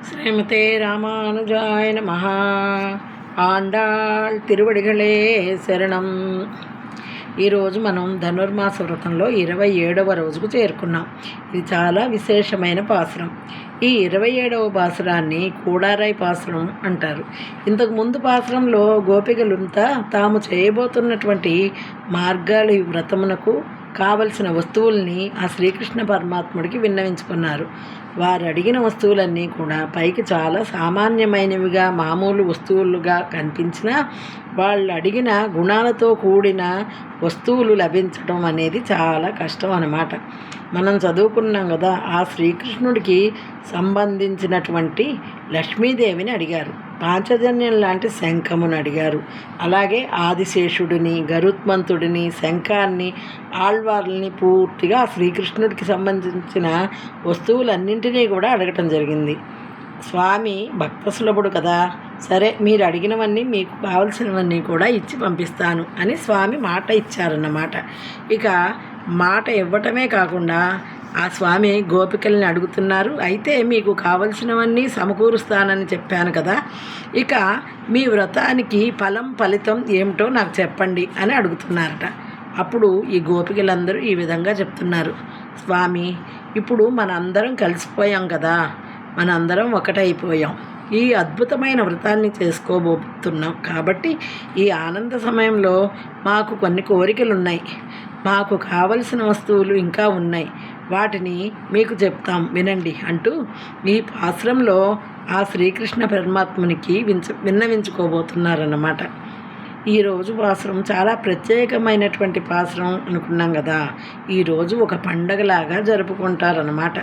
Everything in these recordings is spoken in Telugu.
ஸ்ரீமதே ராமானுஜாய நமஹ. ఆండాళ్ తిరువడిగళే శరణం. ఈరోజు మనం ధనుర్మాస వ్రతంలో 27వ రోజుకు చేరుకున్నాం. ఇది చాలా విశేషమైన పాసురం. ఈ 27వ పాసురాన్ని కూడారాయి పాసురం అంటారు. ఇంతకు ముందు పాసురంలో గోపికలంతా తాము చేయబోతున్నటువంటి మార్గాళి వ్రతమునకు కావలసిన వస్తువుల్ని ఆ శ్రీకృష్ణ పరమాత్ముడికి విన్నవించుకున్నారు. వారు అడిగిన వస్తువులన్నీ కూడా పైకి చాలా సామాన్యమైనవిగా మామూలు వస్తువులుగా కనిపించినా వాళ్ళు అడిగిన గుణాలతో కూడిన వస్తువులు లభించడం అనేది చాలా కష్టం అన్నమాట. మనం చదువుకున్నాం కదా, ఆ శ్రీకృష్ణుడికి సంబంధించినటువంటి లక్ష్మీదేవిని అడిగారు, పాంచజన్యం లాంటి శంఖమును అడిగారు, అలాగే ఆదిశేషుడిని, గరుత్మంతుడిని, శంఖాన్ని, ఆళ్వార్లని పూర్తిగా శ్రీకృష్ణుడికి సంబంధించిన వస్తువులన్నింటినీ కూడా అడగటం జరిగింది. స్వామి భక్త సులభుడు కదా, సరే మీరు అడిగినవన్నీ మీకు కావలసినవన్నీ కూడా ఇచ్చి పంపిస్తాను అని స్వామి మాట ఇచ్చారన్నమాట. ఇక మాట ఇవ్వటమే కాకుండా ఆ స్వామి గోపికల్ని అడుగుతున్నారు, అయితే మీకు కావలసినవన్నీ సమకూరుస్తానని చెప్పాను కదా, ఇక మీ వ్రతానికి ఫలితం ఏమిటో నాకు చెప్పండి అని అడుగుతున్నారట. అప్పుడు ఈ గోపికలందరూ ఈ విధంగా చెప్తున్నారు, స్వామి ఇప్పుడు మనందరం కలిసిపోయాం కదా, మనందరం ఒకటైపోయాం, ఈ అద్భుతమైన వ్రతాన్ని చేసుకోబోతున్నాం కాబట్టి ఈ ఆనంద సమయంలో మాకు కొన్ని కోరికలు ఉన్నాయి, మాకు కావలసిన వస్తువులు ఇంకా ఉన్నాయి, వాటిని మీకు చెప్తాం వినండి అంటూ ఈ పాసురంలో ఆ శ్రీకృష్ణ పరమాత్మునికి విన్నవించుకోబోతున్నారన్నమాట. ఈరోజు పాసురం చాలా ప్రత్యేకమైనటువంటి పాసురం అనుకున్నాం కదా, ఈరోజు ఒక పండగలాగా జరుపుకుంటారన్నమాట.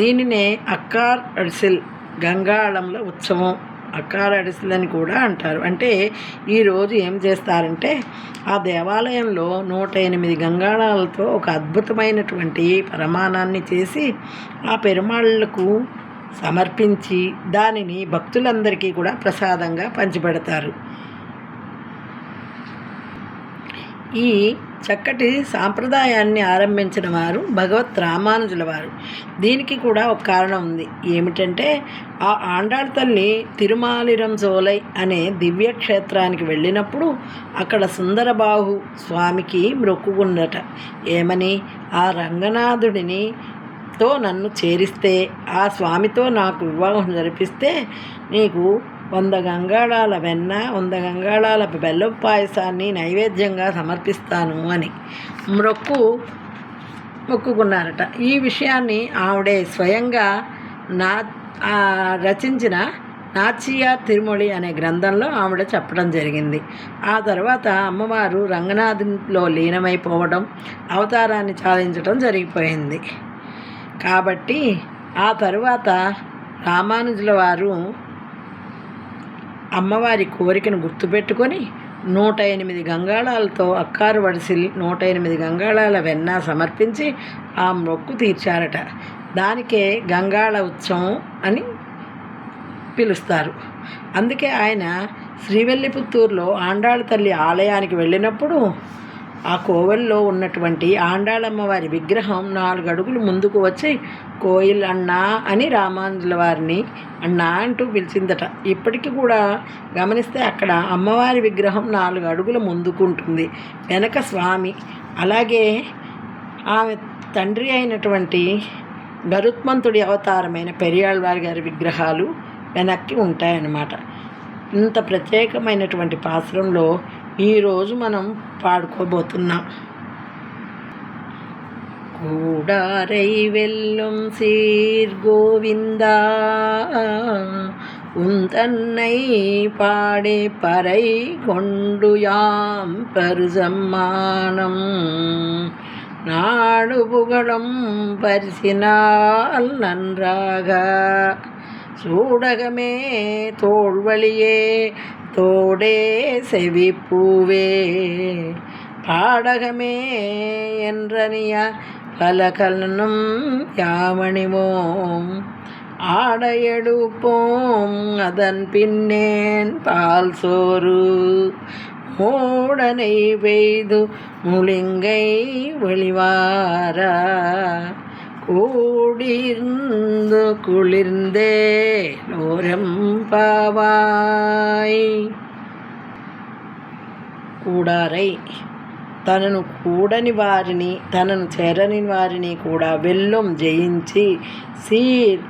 దీనినే అక్కార్ అడిసిల్ గంగాళంలో ఉత్సవం, అక్కార్ అడిసిల్ అని కూడా అంటారు. అంటే ఈరోజు ఏం చేస్తారంటే ఆ దేవాలయంలో 108 గంగాళాలతో ఒక అద్భుతమైనటువంటి పరమాణాన్ని చేసి ఆ పెరుమాళ్లకు సమర్పించి దానిని భక్తులందరికీ కూడా ప్రసాదంగా పంచిపెడతారు. ఈ చక్కటి సాంప్రదాయాన్ని ఆరంభించిన వారు భగవత్ రామానుజుల వారు. దీనికి కూడా ఒక కారణం ఉంది. ఏమిటంటే ఆ ఆండాళ్ తల్లి తిరుమాలిరంజోలై అనే దివ్యక్షేత్రానికి వెళ్ళినప్పుడు అక్కడ సుందరబాహు స్వామికి మొక్కుకున్నట. ఏమని, ఆ రంగనాథుడిని నన్ను చేరిస్తే, ఆ స్వామితో నాకు వివాహం జరిపిస్తే నీకు 100 గంగాళాల వెన్న, 100 గంగాళాల బెల్లం పాయసాన్ని నైవేద్యంగా సమర్పిస్తాను అని మొక్కుకున్నారట. ఈ విషయాన్ని ఆవిడే స్వయంగా రచించిన నాచియార్ తిరుమొళి అనే గ్రంథంలో ఆవిడ చెప్పడం జరిగింది. ఆ తర్వాత అమ్మవారు రంగనాథునిలో లీనమైపోవడం, అవతారాన్ని చాలించడం జరిగిపోయింది. కాబట్టి ఆ తరువాత రామానుజుల వారు అమ్మవారి కోరికను గుర్తుపెట్టుకొని 108 గంగాళాలతో అక్కారు వడిసిల్ 108 గంగాళాల వెన్న సమర్పించి ఆ మొక్కు తీర్చారట. దానికే గంగాళ ఉత్సవం అని పిలుస్తారు. అందుకే ఆయన శ్రీవెల్లిపుత్తూరులో ఆండాళ్ తల్లి ఆలయానికి వెళ్ళినప్పుడు ఆ కోవెల్లో ఉన్నటువంటి ఆండాళమ్మవారి విగ్రహం 4 అడుగులు ముందుకు వచ్చి కోయిల్ అన్నా అని రామానుజుల వారిని అన్నా అంటూ పిలిచిందట. ఇప్పటికీ కూడా గమనిస్తే అక్కడ అమ్మవారి విగ్రహం 4 అడుగుల ముందుకు ఉంటుంది, వెనక స్వామి, అలాగే ఆమె తండ్రి అయినటువంటి గరుత్మంతుడి అవతారమైన పెరియాళ్వారి గారి విగ్రహాలు వెనక్కి ఉంటాయన్నమాట. ఇంత ప్రత్యేకమైనటువంటి పాసురంలో ఈరోజు మనం పాడుకోబోతున్నాం. கூடாரை வெல்லும் சீர் கோவிந்தா, உந்தன்னை பாடே பறை கொண்டு யாம் பருசம்மானம், நாடு புகழும் பரிசினால் நன்றாக, சூடகமே தோள்வழியே தோடே செவிப்பூவே, பாடகமே என்றனிய பலகலனும் யாமணிவோம், ஆடையெடுப்போம் அதன் பின்னேன் பால் சோறு, மூடனை பெய்து முளிங்கை வெளிவாரா, கூடிருந்து குளிர்ந்தே லோரெம்பாவாய். కూడారై తనను కూడని వారిని తనను చేరని వారిని కూడా వెల్లుం జయించి సీర్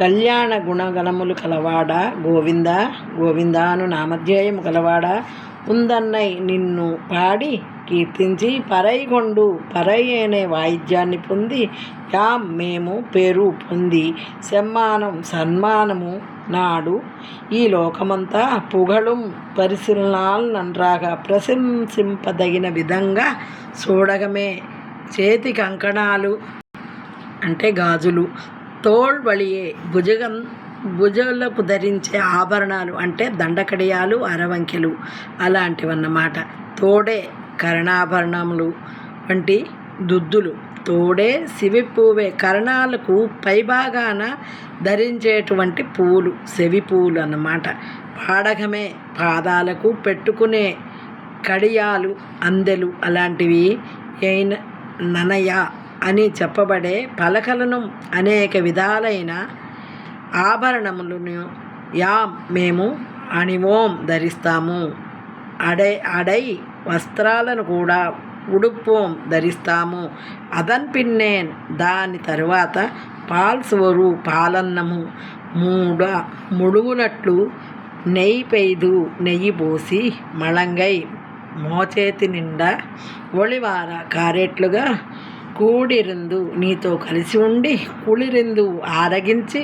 కళ్యాణ గుణగణములు కలవాడా గోవింద గోవిందాను నామధ్యేయము కలవాడా ఉందన్నై నిన్ను పాడి కీర్తించి పరైగొండు పరై అనే వాయిద్యాన్ని పొంది యాం మేము పేరు పొంది సన్మానము నాడు ఈ లోకమంతా పుగళం పరిశీలనాలు నన్రాగా ప్రశంసింపదగిన విధంగా చూడగమే చేతి కంకణాలు అంటే గాజులు తోళ్వళియే భుజాలకు ధరించే ఆభరణాలు అంటే దండకడియాలు అరవంకెలు అలాంటివన్నమాట. తోడే కర్ణాభరణములు వంటి దుద్దులు తోడే శివిపూవే కర్ణాలకు పైభాగాన ధరించేటువంటి పూలు సెవి పూలు అన్నమాట. పాడగమే పాదాలకు పెట్టుకునే కడియాలు అందెలు అలాంటివి ననయ అని చెప్పబడే పలకలను అనేక విధాలైన ఆభరణములను యాం మేము అణివోం ధరిస్తాము. అడై వస్త్రాలను కూడా ఉడుపోం ధరిస్తాము. అదన్ పిన్నేన్ దాని తరువాత పాల్సోరు పాలన్నము ముడుగునట్లు నెయ్యిపైదు నెయ్యి పోసి మళంగై మోచేతి నిండా ఒళివార కారేట్లుగా కూడిరిందు నీతో కలిసి ఉండి కుళిరిందు ఆరగించి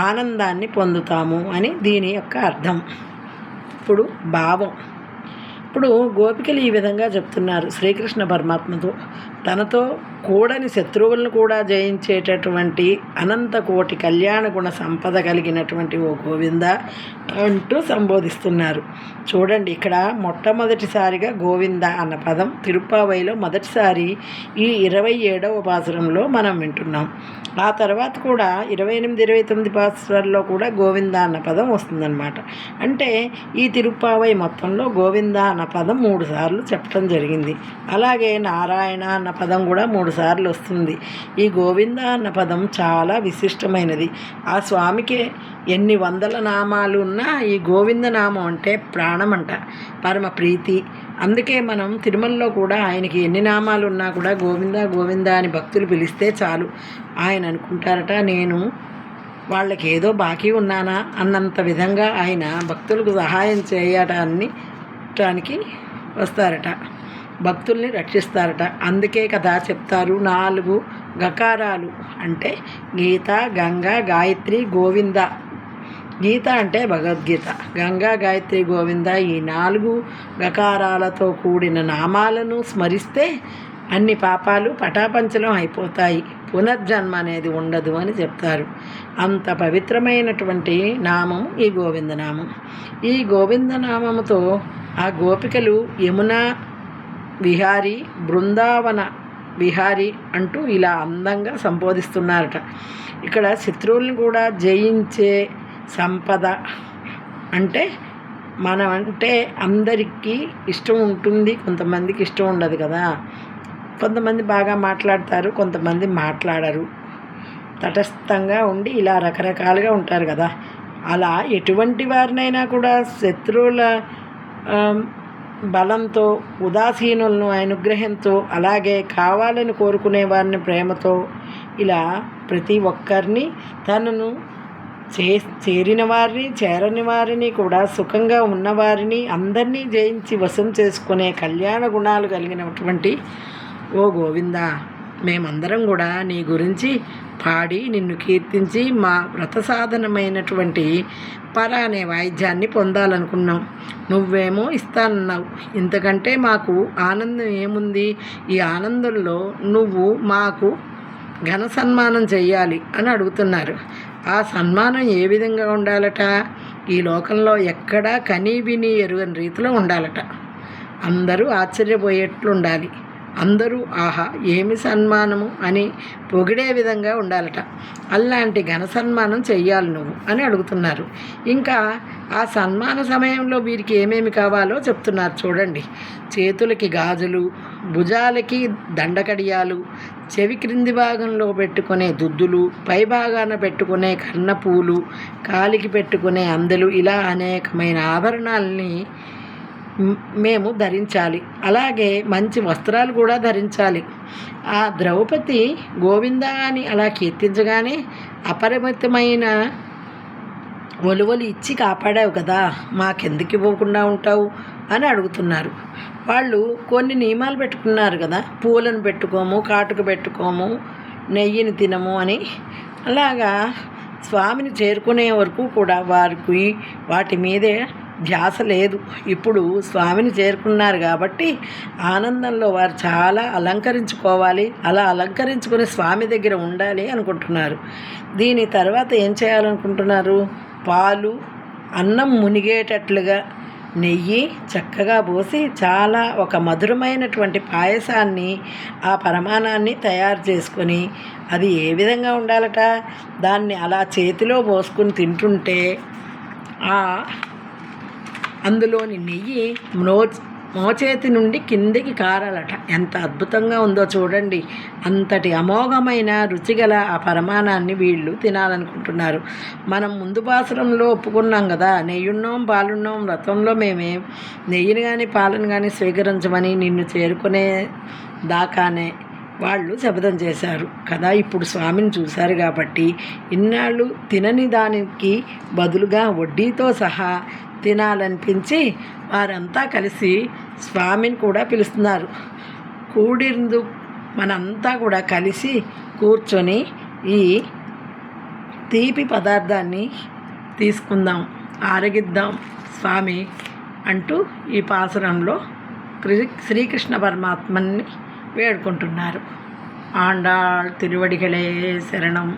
ఆనందాన్ని పొందుతాము అని దీని యొక్క అర్థం. ఇప్పుడు భావం. ఇప్పుడు గోపికలు ఈ విధంగా చెప్తున్నారు శ్రీకృష్ణ పరమాత్మతో. తనతో కూడని శత్రువులను కూడా జయించేటటువంటి అనంత కోటి కళ్యాణ గుణ సంపద కలిగినటువంటి ఓ గోవింద అంటూ సంబోధిస్తున్నారు. చూడండి, ఇక్కడ మొట్టమొదటిసారిగా గోవింద అన్న పదం తిరుప్పావైలో మొదటిసారి ఈ 27వ పాసురంలో మనం వింటున్నాం. ఆ తర్వాత కూడా 28, 29 పాసురాల్లో కూడా గోవింద అన్న పదం వస్తుందన్నమాట. అంటే ఈ తిరుప్పావై మొత్తంలో గోవింద అన్న పదం 3 సార్లు చెప్పడం జరిగింది. అలాగే నారాయణ అన్న పదం కూడా 3 సార్లు వస్తుంది. ఈ గోవింద అన్న పదం చాలా విశిష్టమైనది. ఆ స్వామికి ఎన్ని వందల నామాలు ఉన్నా ఈ గోవింద నామం అంటే ప్రాణమంట, పరమ ప్రీతి. అందుకే మనం తిరుమలలో కూడా ఆయనకి ఎన్ని నామాలు ఉన్నా కూడా గోవింద గోవింద అని భక్తులు పిలిస్తే చాలు. ఆయన అనుకుంటారట, నేను వాళ్ళకి ఏదో బాకీ ఉన్నానా అన్నంత విధంగా ఆయన భక్తులకు సహాయం చేయడానికి వస్తారట, భక్తుల్ని రక్షిస్తారట. అందుకే కదా చెప్తారు 4 గకారాలు అంటే గీత, గంగ, గాయత్రి, గోవింద. గీత అంటే భగవద్గీత, గంగా, గాయత్రి, గోవింద ఈ 4 గకారాలతో కూడిన నామాలను స్మరిస్తే అన్ని పాపాలు పటాపంచలం అయిపోతాయి, పునర్జన్మ అనేది ఉండదు అని చెప్తారు. అంత పవిత్రమైనటువంటి నామం ఈ గోవిందనామం. ఈ గోవిందనామముతో ఆ గోపికలు యమునా విహారీ, బృందావన విహారీ అంటూ ఇలా అందంగా సంబోధిస్తున్నారట. ఇక్కడ శత్రువులను కూడా జయించే సంపద అంటే మనం అంటే అందరికీ ఇష్టం ఉంటుంది, కొంతమందికి ఇష్టం ఉండదు కదా. కొంతమంది బాగా మాట్లాడతారు, కొంతమంది మాట్లాడరు, తటస్థంగా ఉండి ఇలా రకరకాలుగా ఉంటారు కదా. అలా ఎటువంటి వారినైనా కూడా శత్రువుల బలంతో, ఉదాసీనులను అనుగ్రహంతో, అలాగే కావాలని కోరుకునే వారిని ప్రేమతో, ఇలా ప్రతి ఒక్కరిని తనను చేరిన వారిని చేరని వారిని కూడా సుఖంగా ఉన్నవారిని అందరినీ జయించి వశం చేసుకునే కళ్యాణ గుణాలు కలిగినటువంటి ఓ గోవింద, మేమందరం కూడా నీ గురించి పాడి నిన్ను కీర్తించి మా వ్రత సాధనమైనటువంటి పర అనే వాయిద్యాన్ని పొందాలనుకున్నాం. నువ్వేమో ఇస్తానన్నావు. ఇంతకంటే మాకు ఆనందం ఏముంది? ఈ ఆనందంలో నువ్వు మాకు ఘన సన్మానం చెయ్యాలి అని అడుగుతున్నారు. ఆ సన్మానం ఏ విధంగా ఉండాలట? ఈ లోకంలో ఎక్కడా కనీ విని ఎరుగని రీతిలో ఉండాలట. అందరూ ఆశ్చర్యపోయేట్లు ఉండాలి. అందరూ ఆహా ఏమి సన్మానము అని పొగిడే విధంగా ఉండాలట. అలాంటి ఘన సన్మానం చెయ్యాలి నువ్వు అని అడుగుతున్నారు. ఇంకా ఆ సన్మాన సమయంలో వీరికి ఏమేమి కావాలో చెప్తున్నారు చూడండి. చేతులకి గాజులు, భుజాలకి దండకడియాలు, చెవి క్రింది భాగంలో పెట్టుకునే దుద్దులు, పై భాగాన పెట్టుకునే కర్ణపూలు, కాలికి పెట్టుకునే అందెలు, ఇలా అనేకమైన ఆభరణాలని మేము ధరించాలి. అలాగే మంచి వస్త్రాలు కూడా ధరించాలి. ఆ ద్రౌపది గోవింద అని అలా కీర్తించగానే అపరిమితమైన ఒలువలు ఇచ్చి కాపాడావు కదా, మాకెందుకు ఇవ్వకుండా ఉంటావు అని అడుగుతున్నారు. వాళ్ళు కొన్ని నియమాలు పెట్టుకున్నారు కదా, పూలను పెట్టుకోము, కాటుకు పెట్టుకోము, నెయ్యిని తినము అని. అలాగా స్వామిని చేరుకునే వరకు కూడా వారికి వాటి మీదే ధ్యాస లేదు. ఇప్పుడు స్వామిని చేరుకున్నారు కాబట్టి ఆనందంలో వారు చాలా అలంకరించుకోవాలి. అలా అలంకరించుకుని స్వామి దగ్గర ఉండాలి అనుకుంటున్నారు. దీని తర్వాత ఏం చేయాలనుకుంటున్నారు? పాలు, అన్నం మునిగేటట్లుగా నెయ్యి చక్కగా పోసి చాలా ఒక మధురమైనటువంటి పాయసాన్ని, ఆ పరమాణాన్ని తయారు చేసుకొని, అది ఏ విధంగా ఉండాలట, దాన్ని అలా చేతిలో పోసుకుని తింటుంటే అందులోని నెయ్యి మోచేతి నుండి కిందికి కారాలట. ఎంత అద్భుతంగా ఉందో చూడండి. అంతటి అమోఘమైన రుచిగల ఆ పరమాణాన్ని వీళ్ళు తినాలనుకుంటున్నారు. మనం ముందు పాసురంలో ఒప్పుకున్నాం కదా, నెయ్యున్నోం పాలున్నోం వ్రతంలో మేమే నెయ్యిని కానీ పాలను కానీ స్వీకరించమని నిన్ను చేరుకునే దాకానే వాళ్ళు శపథం చేశారు కదా. ఇప్పుడు స్వామిని చూశారు కాబట్టి ఇన్నాళ్ళు తినని దానికి బదులుగా వడ్డీతో సహా తినాలనిపించి వారంతా కలిసి స్వామిని కూడా పిలుస్తున్నారు. కూడిందు మనంతా కూడా కలిసి కూర్చొని ఈ తీపి పదార్థాన్ని తీసుకుందాం, ఆరగిద్దాం స్వామి అంటూ ఈ పాసురంలో శ్రీకృష్ణ పరమాత్మని వేడుకుంటున్నారు. ఆండాళ్ తిరువడిగలే శరణం.